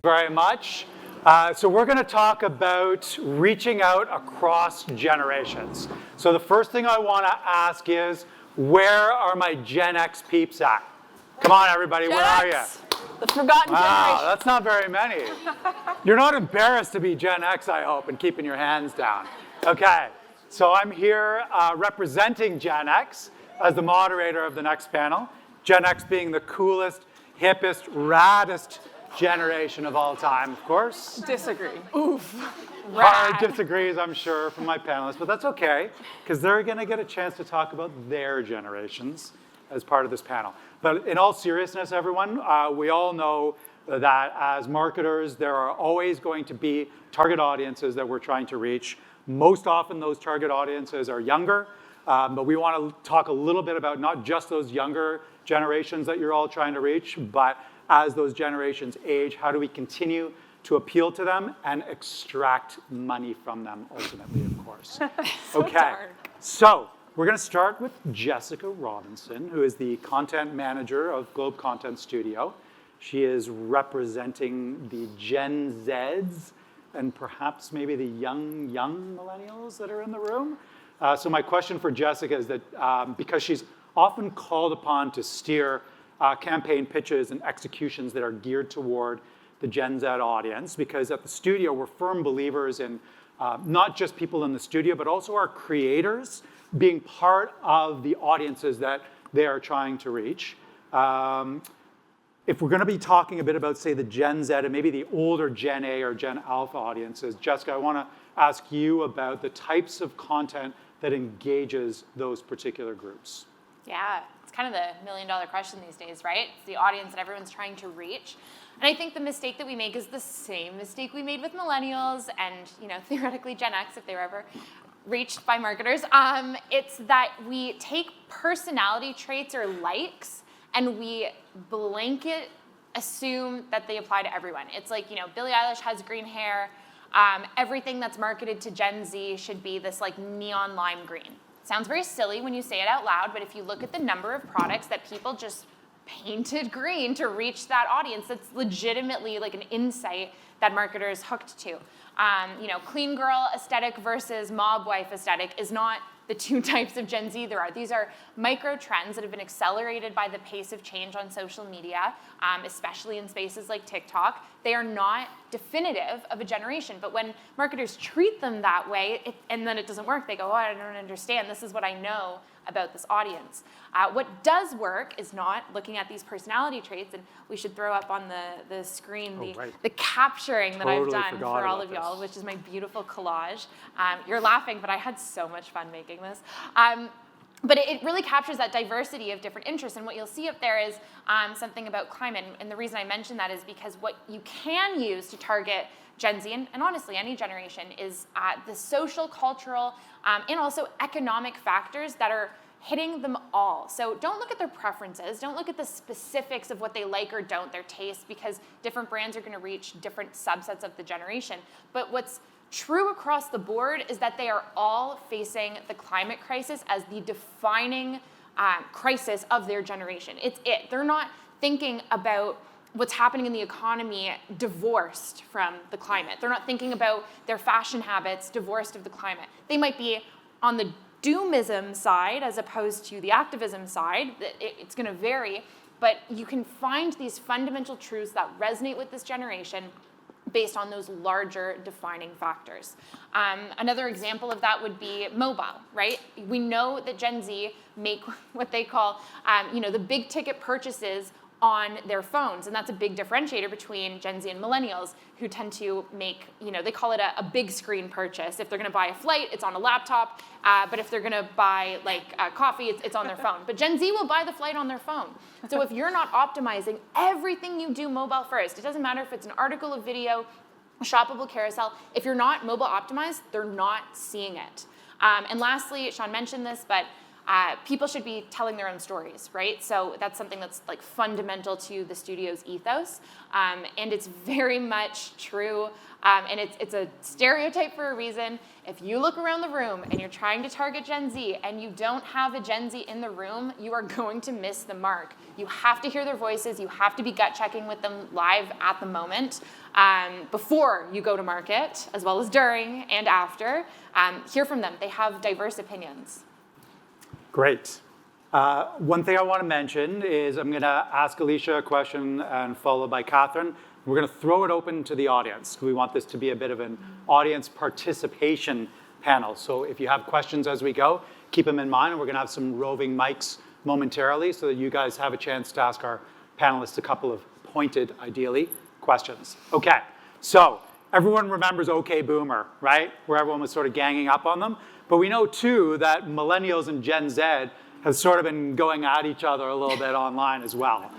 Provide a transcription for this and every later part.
Very much. So we're going to talk about reaching out across generations. So the first thing I want to ask is, where are my Gen X peeps at? Come on, everybody, where are you? The forgotten generation. That's not very many. You're not embarrassed to be Gen X, I hope, and keeping your hands down. Okay, so I'm here representing Gen X as the moderator of the next panel. Gen X being the coolest, hippest, raddest generation of all time, of course. Disagree. Oof. Hard disagrees, I'm sure, from my panelists, but that's okay, because they're going to get a chance to talk about their generations as part of this panel. But in all seriousness, everyone, we all know that as marketers, there are always going to be target audiences that we're trying to reach. Most often, those target audiences are younger, but we want to talk a little bit about not just those younger generations that you're all trying to reach, but as those generations age, how do we continue to appeal to them and extract money from them ultimately, of course. Okay, dark. So we're going to start with Jessica Robinson, who is the content manager of Globe Content Studio. She is representing the Gen Zs and perhaps maybe the young millennials that are in the room. So my question for Jessica is that because she's often called upon to steer campaign pitches and executions that are geared toward the Gen Z audience, because at the studio, we're firm believers in not just people in the studio, but also our creators being part of the audiences that they are trying to reach. If we're going to be talking a bit about, say, the Gen Z and maybe the older Gen A or Gen Alpha audiences, Jessica, I want to ask you about the types of content that engages those particular groups. Yeah, it's kind of the million-dollar question these days, right? It's the audience that everyone's trying to reach. And I think the mistake that we make is the same mistake we made with millennials and, theoretically Gen X, if they were ever reached by marketers. It's that we take personality traits or likes and we blanket assume that they apply to everyone. It's like, Billie Eilish has green hair. Everything that's marketed to Gen Z should be this like neon lime green. Sounds very silly when you say it out loud, but if you look at the number of products that people just painted green to reach that audience, that's legitimately like an insight that marketers hooked to. Clean girl aesthetic versus mob wife aesthetic is not the two types of Gen Z there are. These are micro trends that have been accelerated by the pace of change on social media, especially in spaces like TikTok. They are not definitive of a generation, but when marketers treat them that way, and then it doesn't work, they go, oh, I don't understand. This is what I know about this audience. What does work is not looking at these personality traits, and we should throw up on the screen the capturing that I've done for all of y'all, which is my beautiful collage. You're laughing, but I had so much fun making this. But it really captures that diversity of different interests, and what you'll see up there is something about climate, and the reason I mention that is because what you can use to target Gen Z, and honestly any generation, is the social, cultural, and also economic factors that are hitting them all. So don't look at their preferences, don't look at the specifics of what they like or don't, their tastes, because different brands are gonna reach different subsets of the generation. But what's true across the board is that they are all facing the climate crisis as the defining crisis of their generation. They're not thinking about what's happening in the economy divorced from the climate. They're not thinking about their fashion habits divorced of the climate. They might be on the doomism side as opposed to the activism side. It's going to vary, but you can find these fundamental truths that resonate with this generation based on those larger defining factors. Another example of that would be mobile, right? We know that Gen Z make what they call, the big ticket purchases on their phones, and that's a big differentiator between Gen Z and millennials, who tend to make, they call it a big screen purchase. If they're gonna buy a flight, it's on a laptop, but if they're gonna buy coffee, it's on their phone. But Gen Z will buy the flight on their phone. So if you're not optimizing everything you do mobile first, it doesn't matter if it's an article, a video, a shoppable carousel, if you're not mobile optimized, they're not seeing it. And lastly, Sean mentioned this, but people should be telling their own stories, right? So that's something that's like fundamental to the studio's ethos, and it's very much true. And it's a stereotype for a reason. If you look around the room and you're trying to target Gen Z and you don't have a Gen Z in the room, you are going to miss the mark. You have to hear their voices. You have to be gut checking with them live at the moment before you go to market, as well as during and after. Hear from them. They have diverse opinions. Great. One thing I want to mention is I'm going to ask Alisha a question and followed by Katherine. We're going to throw it open to the audience. We want this to be a bit of an audience participation panel. So if you have questions as we go, keep them in mind. And we're going to have some roving mics momentarily so that you guys have a chance to ask our panelists a couple of pointed, ideally, questions. Okay, so everyone remembers OK Boomer, right? Where everyone was sort of ganging up on them. But we know, too, that Millennials and Gen Z have sort of been going at each other a little bit online as well.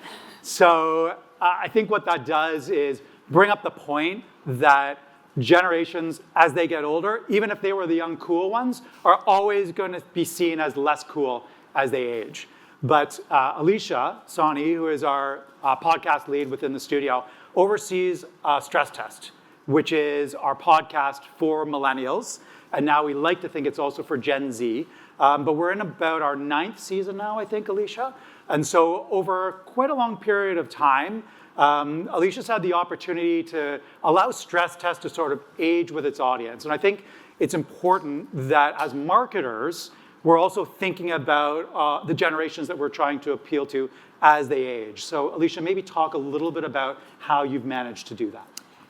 So I think what that does is bring up the point that generations, as they get older, even if they were the young, cool ones, are always going to be seen as less cool as they age. But Alisha, Sawhney, who is our podcast lead within the studio, oversees Stress Test, which is our podcast for millennials. And now we like to think it's also for Gen Z. But we're in about our 9th season now, I think, Alisha. And so over quite a long period of time, Alisha's had the opportunity to allow Stress Test to sort of age with its audience. And I think it's important that as marketers, we're also thinking about the generations that we're trying to appeal to as they age. So Alisha, maybe talk a little bit about how you've managed to do that.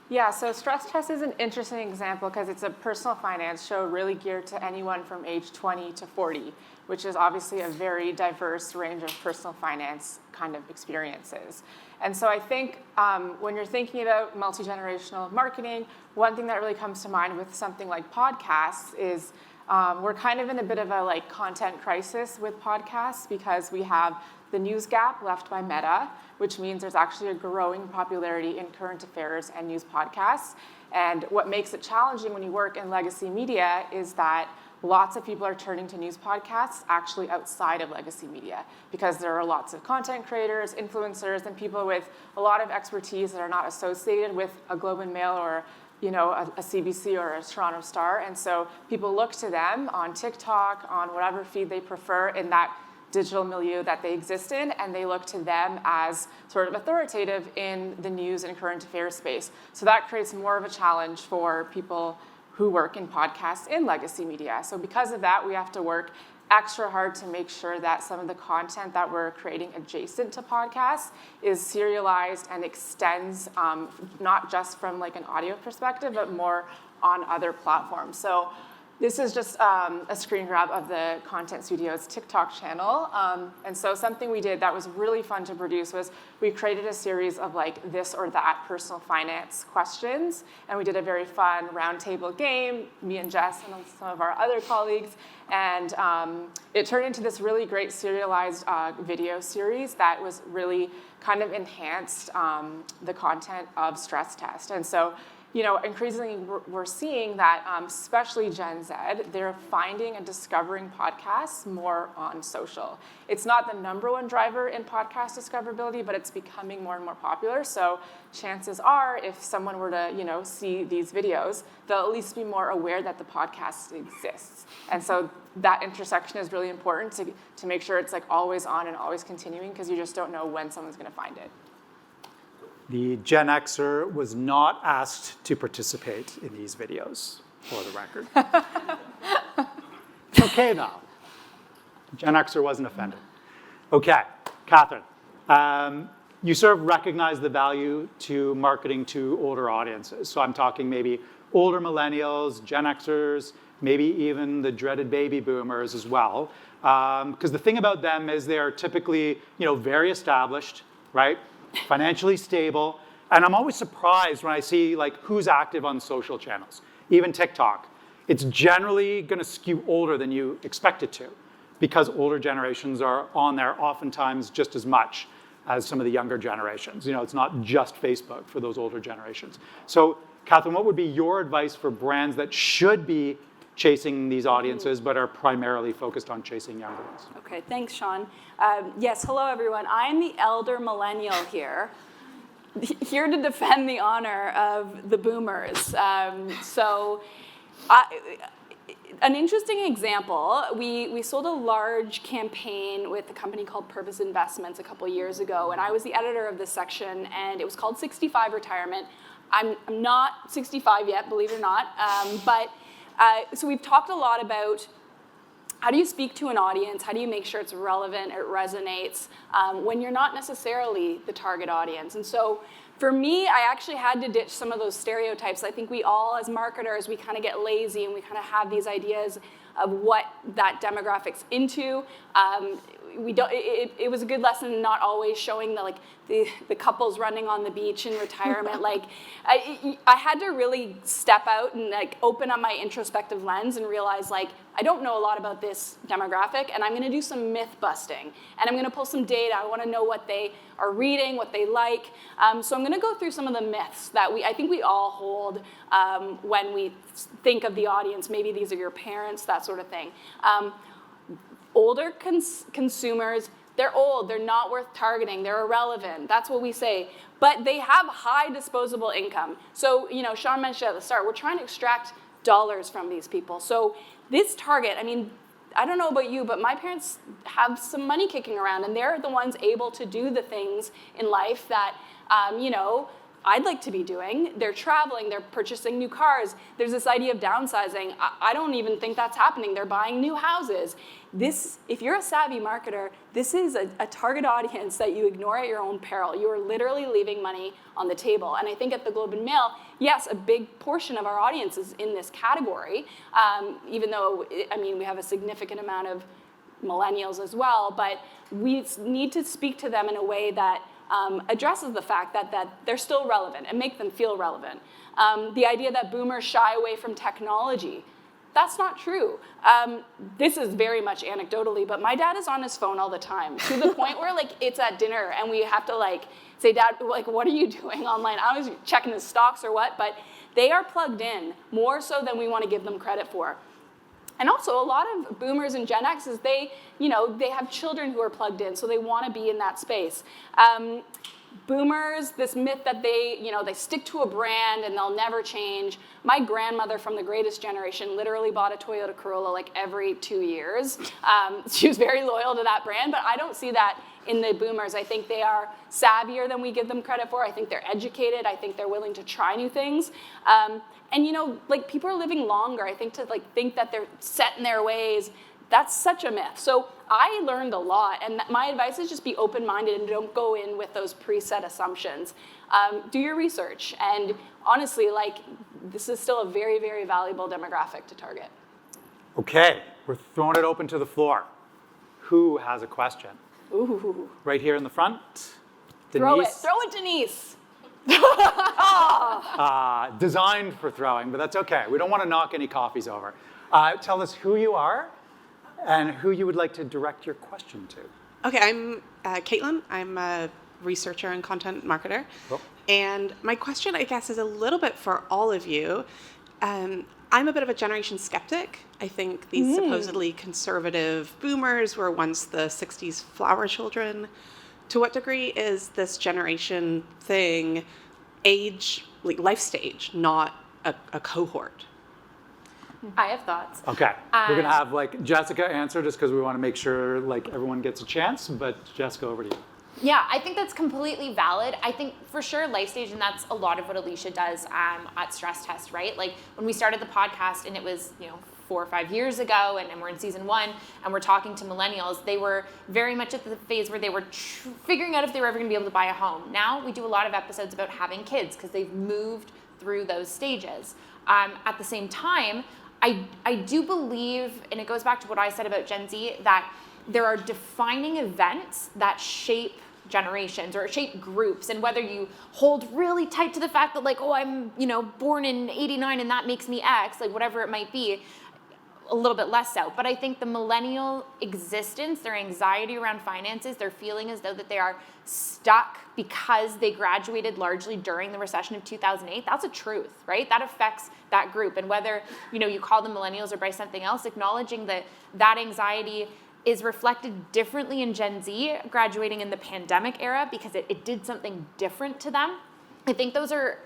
Yeah, so Stress Test is an interesting example because it's a personal finance show really geared to anyone from age 20 to 40, which is obviously a very diverse range of personal finance kind of experiences. And so I think when you're thinking about multi-generational marketing, one thing that really comes to mind with something like podcasts is we're kind of in a bit of a like content crisis with podcasts because we have the news gap left by Meta, which means there's actually a growing popularity in current affairs and news podcasts. And what makes it challenging when you work in legacy media is that lots of people are turning to news podcasts actually outside of legacy media because there are lots of content creators, influencers, and people with a lot of expertise that are not associated with a Globe and Mail or a CBC or a Toronto Star. And so people look to them on TikTok, on whatever feed they prefer in that digital milieu that they exist in, and they look to them as sort of authoritative in the news and current affairs space. So that creates more of a challenge for people who work in podcasts in legacy media. So because of that, we have to work extra hard to make sure that some of the content that we're creating adjacent to podcasts is serialized and extends not just from like an audio perspective, but more on other platforms. So this is just a screen grab of the Content Studio's TikTok channel. And so something we did that was really fun to produce was we created a series of like this or that personal finance questions. And we did a very fun roundtable game, me and Jess and some of our other colleagues. And it turned into this really great serialized video series that was really kind of enhanced the content of Stress Test. And so increasingly we're seeing that, especially Gen Z, they're finding and discovering podcasts more on social. It's not the number one driver in podcast discoverability, but it's becoming more and more popular. So chances are, if someone were to, see these videos, they'll at least be more aware that the podcast exists. And so that intersection is really important to make sure it's like always on and always continuing, because you just don't know when someone's going to find it. The Gen Xer was not asked to participate in these videos, for the record. It's okay now. Gen Xer wasn't offended. Okay, Katherine, you sort of recognize the value to marketing to older audiences. So I'm talking maybe older millennials, Gen Xers, maybe even the dreaded baby boomers as well. Because the thing about them is they're typically, very established, right? Financially stable, and I'm always surprised when I see like who's active on social channels, even TikTok. It's generally going to skew older than you expect it to, because older generations are on there oftentimes just as much as some of the younger generations. It's not just Facebook for those older generations. So, Katherine, what would be your advice for brands that should be chasing these audiences, but are primarily focused on chasing younger ones. Okay, thanks, Sean. Yes, hello, everyone. I'm the elder millennial here to defend the honor of the boomers. An interesting example, we sold a large campaign with a company called Purpose Investments a couple years ago, and I was the editor of this section, and it was called 65 Retirement. I'm not 65 yet, believe it or not, so we've talked a lot about how do you speak to an audience, how do you make sure it's relevant, it resonates, when you're not necessarily the target audience. And so for me, I actually had to ditch some of those stereotypes. I think we all, as marketers, we kind of get lazy and we kind of have these ideas of what that demographic's into. It was a good lesson not always showing the couples running on the beach in retirement. I had to really step out and open up my introspective lens and realize I don't know a lot about this demographic, and I'm going to do some myth busting, and I'm going to pull some data. I want to know what they are reading, what they like. So I'm going to go through some of the myths that I think we all hold when we think of the audience. Maybe these are your parents, that sort of thing. Older consumers, they're old, they're not worth targeting, they're irrelevant, that's what we say. But they have high disposable income. So, Sean mentioned at the start, we're trying to extract dollars from these people. So this target, I don't know about you, but my parents have some money kicking around, and they're the ones able to do the things in life that, I'd like to be doing. They're traveling, they're purchasing new cars. There's this idea of downsizing. I don't even think that's happening. They're buying new houses. If you're a savvy marketer, this is a target audience that you ignore at your own peril. You are literally leaving money on the table. And I think at the Globe and Mail, yes, a big portion of our audience is in this category, even though, we have a significant amount of millennials as well, but we need to speak to them in a way that addresses the fact that they're still relevant and make them feel relevant. The idea that boomers shy away from technology, that's not true. This is very much anecdotally, but my dad is on his phone all the time, to the point where it's at dinner and we have to say, Dad, what are you doing online? I was checking his stocks or what, but they are plugged in more so than we want to give them credit for. And also, a lot of boomers and Gen X's, they have children who are plugged in, so they want to be in that space. Boomers, this myth that they stick to a brand and they'll never change. My grandmother from the Greatest Generation literally bought a Toyota Corolla every 2 years. She was very loyal to that brand, but I don't see that in the boomers. I think they are savvier than we give them credit for. I think they're educated. I think they're willing to try new things. And people are living longer. I think to think that they're set in their ways, that's such a myth. So I learned a lot, and my advice is just be open-minded and don't go in with those preset assumptions. Do your research, and honestly, this is still a very, very valuable demographic to target. Okay, we're throwing it open to the floor. Who has a question? Ooh. Right here in the front. Denise. Throw it, Denise. Designed for throwing, but that's okay. We don't want to knock any coffees over. Tell us who you are and who you would like to direct your question to. Okay, I'm Caitlin. I'm a researcher and content marketer. Cool. And my question, I guess, is a little bit for all of you. I'm a bit of a generation skeptic. I think these supposedly conservative boomers were once the 60s flower children. To what degree is this generation thing age, life stage, not a cohort? I have thoughts. Okay, we're gonna have Jessica answer just because we want to make sure everyone gets a chance, but Jessica, over to you. Yeah, I think that's completely valid. I think for sure life stage, and that's a lot of what Alisha does at Stress Test, right? When we started the podcast and it was, 4 or 5 years ago, and we're in season 1, and we're talking to millennials, they were very much at the phase where they were figuring out if they were ever gonna be able to buy a home. Now we do a lot of episodes about having kids because they've moved through those stages. At the same time, I do believe, and it goes back to what I said about Gen Z, that there are defining events that shape generations or shape groups, and whether you hold really tight to the fact that I'm born in '89 and that makes me X, whatever it might be, a little bit less so. But I think the millennial existence, their anxiety around finances, they're feeling as though that they are stuck because they graduated largely during the recession of 2008. That's a truth, right? That affects that group. And whether, you call them millennials or by something else, acknowledging that anxiety is reflected differently in Gen Z graduating in the pandemic era because it did something different to them. I think those are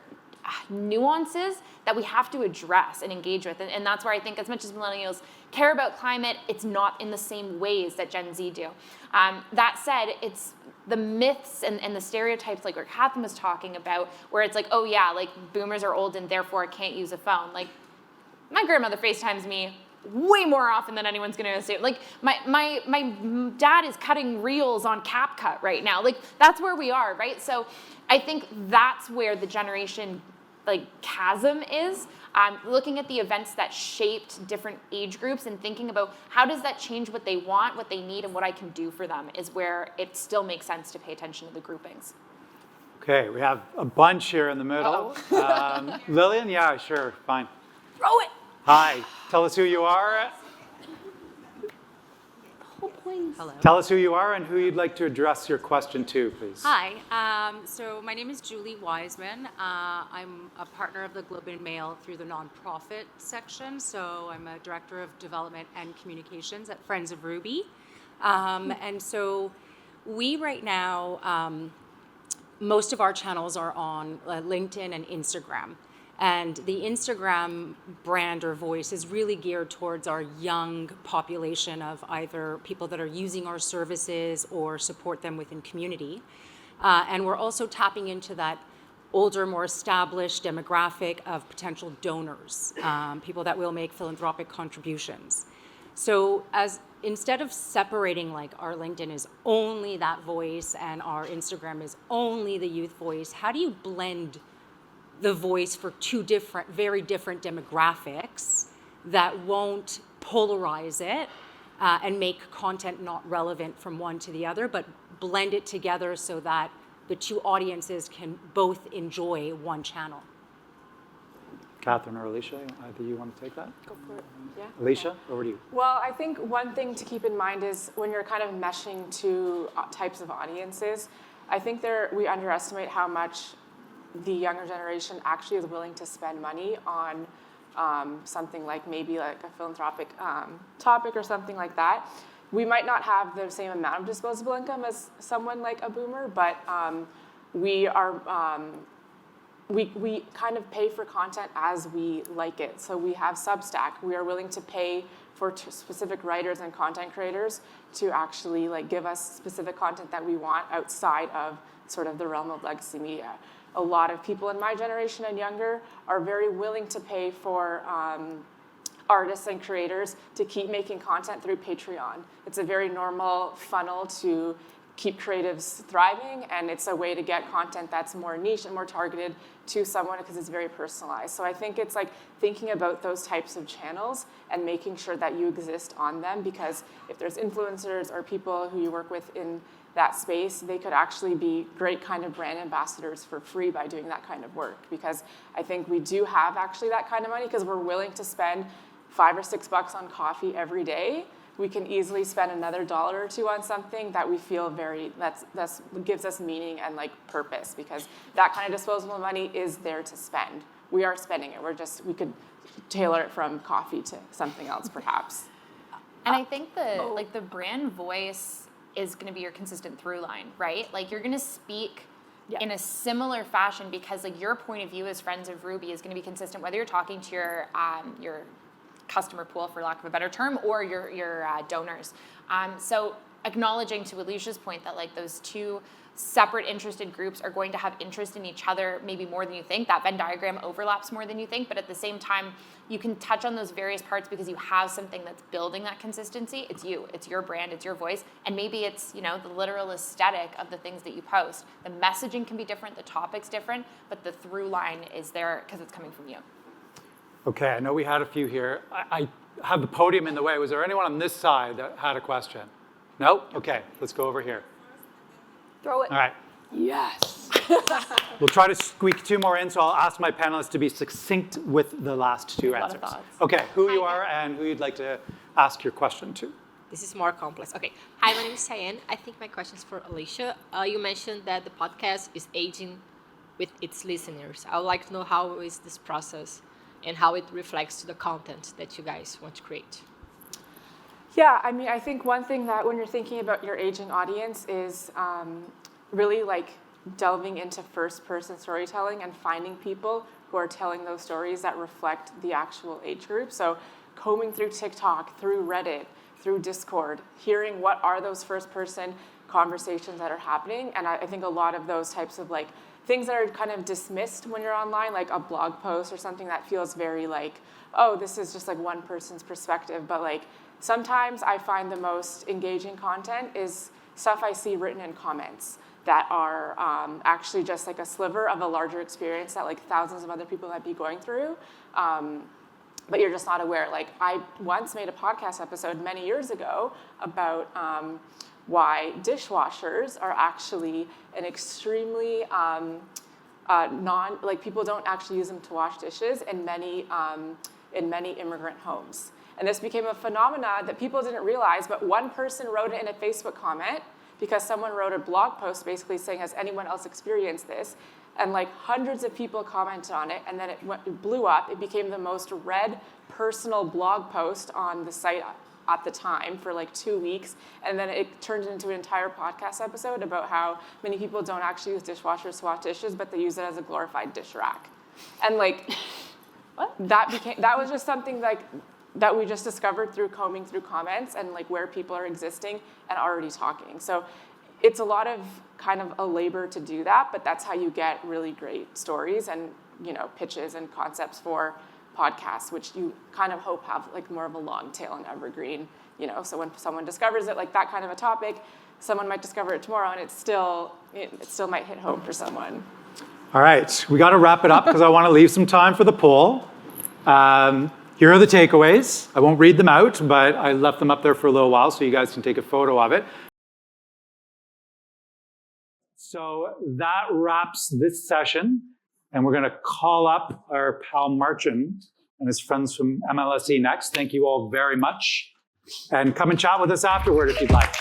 nuances that we have to address and engage with. And that's where I think as much as millennials care about climate, it's not in the same ways that Gen Z do. That said, it's the myths and the stereotypes like what Katherine was talking about, where it's like, oh yeah, like boomers are old and therefore can't use a phone. Like my grandmother FaceTimes me way more often than anyone's gonna assume. Like my dad is cutting reels on CapCut right now. Like that's where we are, right? So I think that's where the generation chasm is. Looking at the events that shaped different age groups and thinking about how does that change what they want, what they need, and what I can do for them is where it still makes sense to pay attention to the groupings. Okay, we have a bunch here in the middle. Lillian, yeah, sure, fine. Throw it. Hi, tell us who you are. Hello. Tell us who you are and who you'd like to address your question to, please. Hi. So my name is Julie Wiseman. I'm a partner of the Globe and Mail through the nonprofit section. So I'm a director of development and communications at Friends of Ruby. And so we right now, most of our channels are on LinkedIn and Instagram. And the Instagram brand or voice is really geared towards our young population of either people that are using our services or support them within community. And we're also tapping into that older, more established demographic of potential donors, people that will make philanthropic contributions. So instead of separating like our LinkedIn is only that voice and our Instagram is only the youth voice, how do you blend the voice for two very different demographics that won't polarize it and make content not relevant from one to the other, but blend it together so that the two audiences can both enjoy one channel? Catherine or Alisha, either you want to take that? Go for it. Yeah. Alisha, over to you. Well, I think one thing to keep in mind is when you're kind of meshing two types of audiences, I think we underestimate how much the younger generation actually is willing to spend money on something like maybe like a philanthropic topic or something like that. We might not have the same amount of disposable income as someone like a boomer, but we kind of pay for content as we like it. So we have Substack. We are willing to pay for specific writers and content creators to actually give us specific content that we want outside of sort of the realm of legacy media. A lot of people in my generation and younger are very willing to pay for artists and creators to keep making content through Patreon. It's a very normal funnel to keep creatives thriving, and it's a way to get content that's more niche and more targeted to someone because it's very personalized. So I think it's like thinking about those types of channels and making sure that you exist on them, because if there's influencers or people who you work with in that space, they could actually be great kind of brand ambassadors for free by doing that kind of work. Because I think we do have actually that kind of money because we're willing to spend $5 or $6 on coffee every day. We can easily spend another $1 or $2 on something that we feel that gives us meaning and purpose, because that kind of disposable money is there to spend. We are spending it. We could tailor it from coffee to something else perhaps. And I think the brand voice is going to be your consistent through line, right? Like you're going to speak in a similar fashion because your point of view as Friends of Ruby is going to be consistent whether you're talking to your customer pool, for lack of a better term, or your donors. So acknowledging to Alisha's point that those two separate interested groups are going to have interest in each other maybe more than you think. That Venn diagram overlaps more than you think, but at the same time, you can touch on those various parts because you have something that's building that consistency. It's you, it's your brand, it's your voice, and maybe it's the literal aesthetic of the things that you post. The messaging can be different, the topic's different, but the through line is there because it's coming from you. Okay, I know we had a few here. I have the podium in the way. Was there anyone on this side that had a question? No? Okay, let's go over here. Throw it. All right. Yes. We'll try to squeak 2 more in, so I'll ask my panelists to be succinct with the last 2 lot of answers. thoughts. Okay, who you are and who you'd like to ask your question to. This is more complex. Okay. Hi, my name is Cheyenne. I think my question is for Alisha. You mentioned that the podcast is aging with its listeners. I would like to know how is this process and how it reflects to the content that you guys want to create. Yeah, I mean, I think one thing that when you're thinking about your aging audience is really like delving into first-person storytelling and finding people who are telling those stories that reflect the actual age group. So combing through TikTok, through Reddit, through Discord, hearing what are those first-person conversations that are happening. And I think a lot of those types of like things that are kind of dismissed when you're online, like a blog post or something that feels very like, oh, this is just like one person's perspective. But like sometimes I find the most engaging content is stuff I see written in comments that are actually just like a sliver of a larger experience that like thousands of other people might be going through. But you're just not aware. Like I once made a podcast episode many years ago about why dishwashers are actually an extremely like people don't actually use them to wash dishes in many immigrant homes. And this became a phenomenon that people didn't realize, but one person wrote it in a Facebook comment because someone wrote a blog post basically saying, has anyone else experienced this? And like hundreds of people commented on it, and then it blew up. It became the most read personal blog post on the site at the time for like 2 weeks. And then it turned into an entire podcast episode about how many people don't actually use dishwashers to wash dishes, but they use it as a glorified dish rack. And like, that was just something like that we just discovered through combing through comments and like where people are existing and already talking. So it's a lot of kind of a labor to do that, but that's how you get really great stories and, you know, pitches and concepts for podcasts, which you kind of hope have like more of a long tail and evergreen, you know, so when someone discovers it, like that kind of a topic, someone might discover it tomorrow and it still might hit home for someone. All right, we got to wrap it up because I want to leave some time for the poll. Here are the takeaways. I won't read them out, but I left them up there for a little while so you guys can take a photo of it. So that wraps this session, and we're going to call up our pal Marcin and his friends from MLSE next. Thank you all very much, and come and chat with us afterward if you'd like.